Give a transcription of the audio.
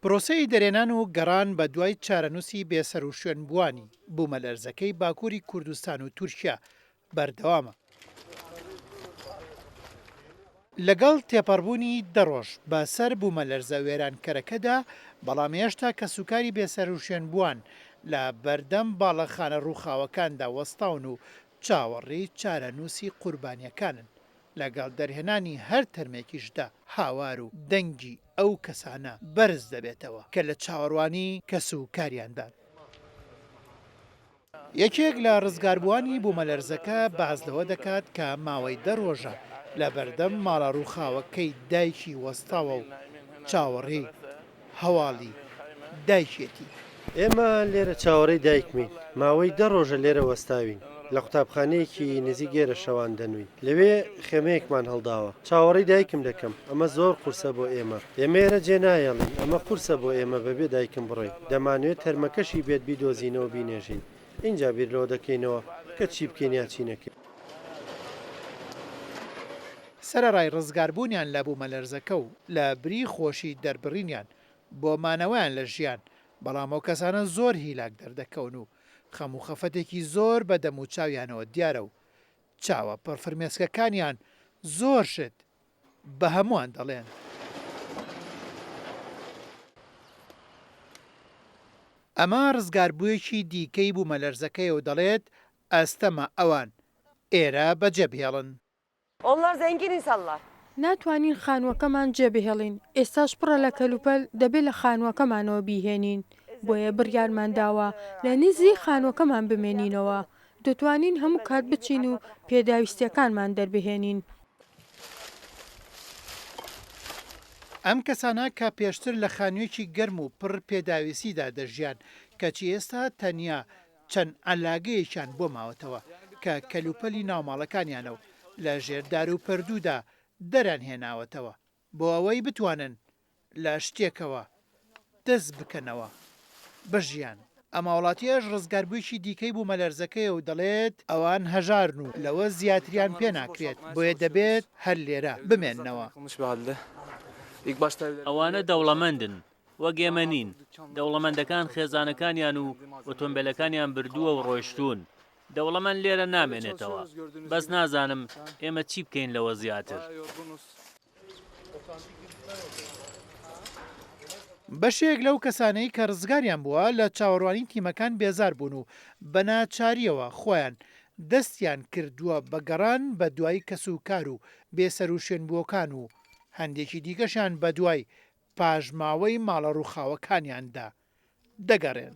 پرۆسەی دەرێنان و گەڕان بە دوای چارەنووسی بێسەر و شوێنبووانی بوومەلەرزەکەی باکووری کوردستان و تورکیا بەردەوامە. لەگەڵ تێپەڕبوونی دەڕۆژ بەسەر بوومەلەرزە وێرانکەرەکەدا، بەڵام هێشتا کەسوکاری بێسەر و شوێنبووان لە بەردەم باڵەخانە ڕووخاوەکاندا وەستاون و چاوەڕێی چارەنووسی قوربانیەکانن. لەگەڵ دەرهێنانی هەر تەرمێکیشدا هاوار و دەنگی ئەو کەسانە بەرز دەبێتەوە کە لە چاوەڕوانی کەسوکاریاندان. یەکێک لە ڕزگاربووانی بوومەلەرزەکە باز لەوە دەکات کە ماوەی دەڕۆژە لە بەردەم ماڵە ڕووخاوەکەی دایکی وەستاوە و چاوەڕێی هەواڵی دایکێتی. ئێمە لێرە چاوەڕێی دایکمین، ماوەی 10 ڕۆژە لێرە وەستاوین، لە قوتابخانەیەکی نزیک گێرە شەوان دەنوین، لەوێ خێمەیەکمان هەڵداوە. چاوەڕێی دایکم دەکەم، ئەمە زۆر قورسە بۆ ئێمە. ئێمێرە جێ نایەڵین، ئەمە قورسە بۆ ئێمە بەبێ دایکم بڕۆین. دەمانوێت تەرمەکەشی بێت بیدۆزینەوە بینێژین. اینجا بیرلەوە دەکەینەوە کە چی بکەین یا چی نەکەین. سەرەڕای ڕزگاربوونیان لە بوومەلەرزەکە و لە بری خۆشی دەربڕینیان بۆ مانەوەیان لە ژیان، بەڵام ئەو کەسانە زۆر هیلاک دەردەکەون و خەم و خەفەتێکی زۆر بە دەم و چاویانەوە دیارە و چاوە پڕفرمێسکەکانیان زۆر شت بە هەمووان دەڵێن. ئەمە ڕزگاربوویەکی دیکەی بوومەلەرزەکەی و دەڵێت ئەستەمە ئەوان ئێرە بەجێبهێڵن. Onlar zengin insanlar. ناتوانین خانووەکەمان جێبهێڵین. ئێستاش پڕە لە کەلوپەل دەبێت لە خانووەکەمانەوە بیهێنین. بۆیە بڕیارمان داوە لە نزی خانووەکەمان بمێنینەوە. دەتوانین هەموو کات بچین و پێداویستیەکانمان دەربهێنین. ئەم کەسانە کە پێشتر لە خانوویەکی گەرم و پڕ پێداویستیدا دەژیان، کەچی ئێستا تەنیا چەند ئەلاگەیەکیان بۆ ماوەتەوە کە کەلوپەلی ناوماڵەکانیانە و لە ژێردار و پەردوودا دەران هێناوەتەوە بۆ ئەوەی بتوانن لە شتێکەوە دەست بکەنەوە بژیان. ئەمە وڵاتیەش ڕزگاربوویکی دیکەی بوومەلەرزەکەی و دەڵێت ئەوان هەژارن و لەوە زیاتریان پێ ناکرێت، بۆیە دەبێت هەر لێرە بمێننەوە. ئەوانە دەوڵەمەندن، وەک ئێمە نین. دەوڵەمەندەکان خێزانەکانیان و ئۆتۆمبیلەکانیان بردووە و ڕۆیشتون. دەوڵەمەند لێرە نامێنێتەوە. بەس نازانم ئێمە چی بکەین لەوە زیاتر. بەشێک لەو کەسانەی کە ڕزگاریان بووە لە چاوەڕوانی تیمەکان بێزار بوون و بە ناچاریەوە خۆیان دەستیان کردووە بە گەڕان بە دوای کەسوکار و بێسەر و شوێنبووەکان و هەندێکی دیکەشیان بە دوای پاژماوەی ماڵە ڕووخاوەکانیاندا دەگەڕێن.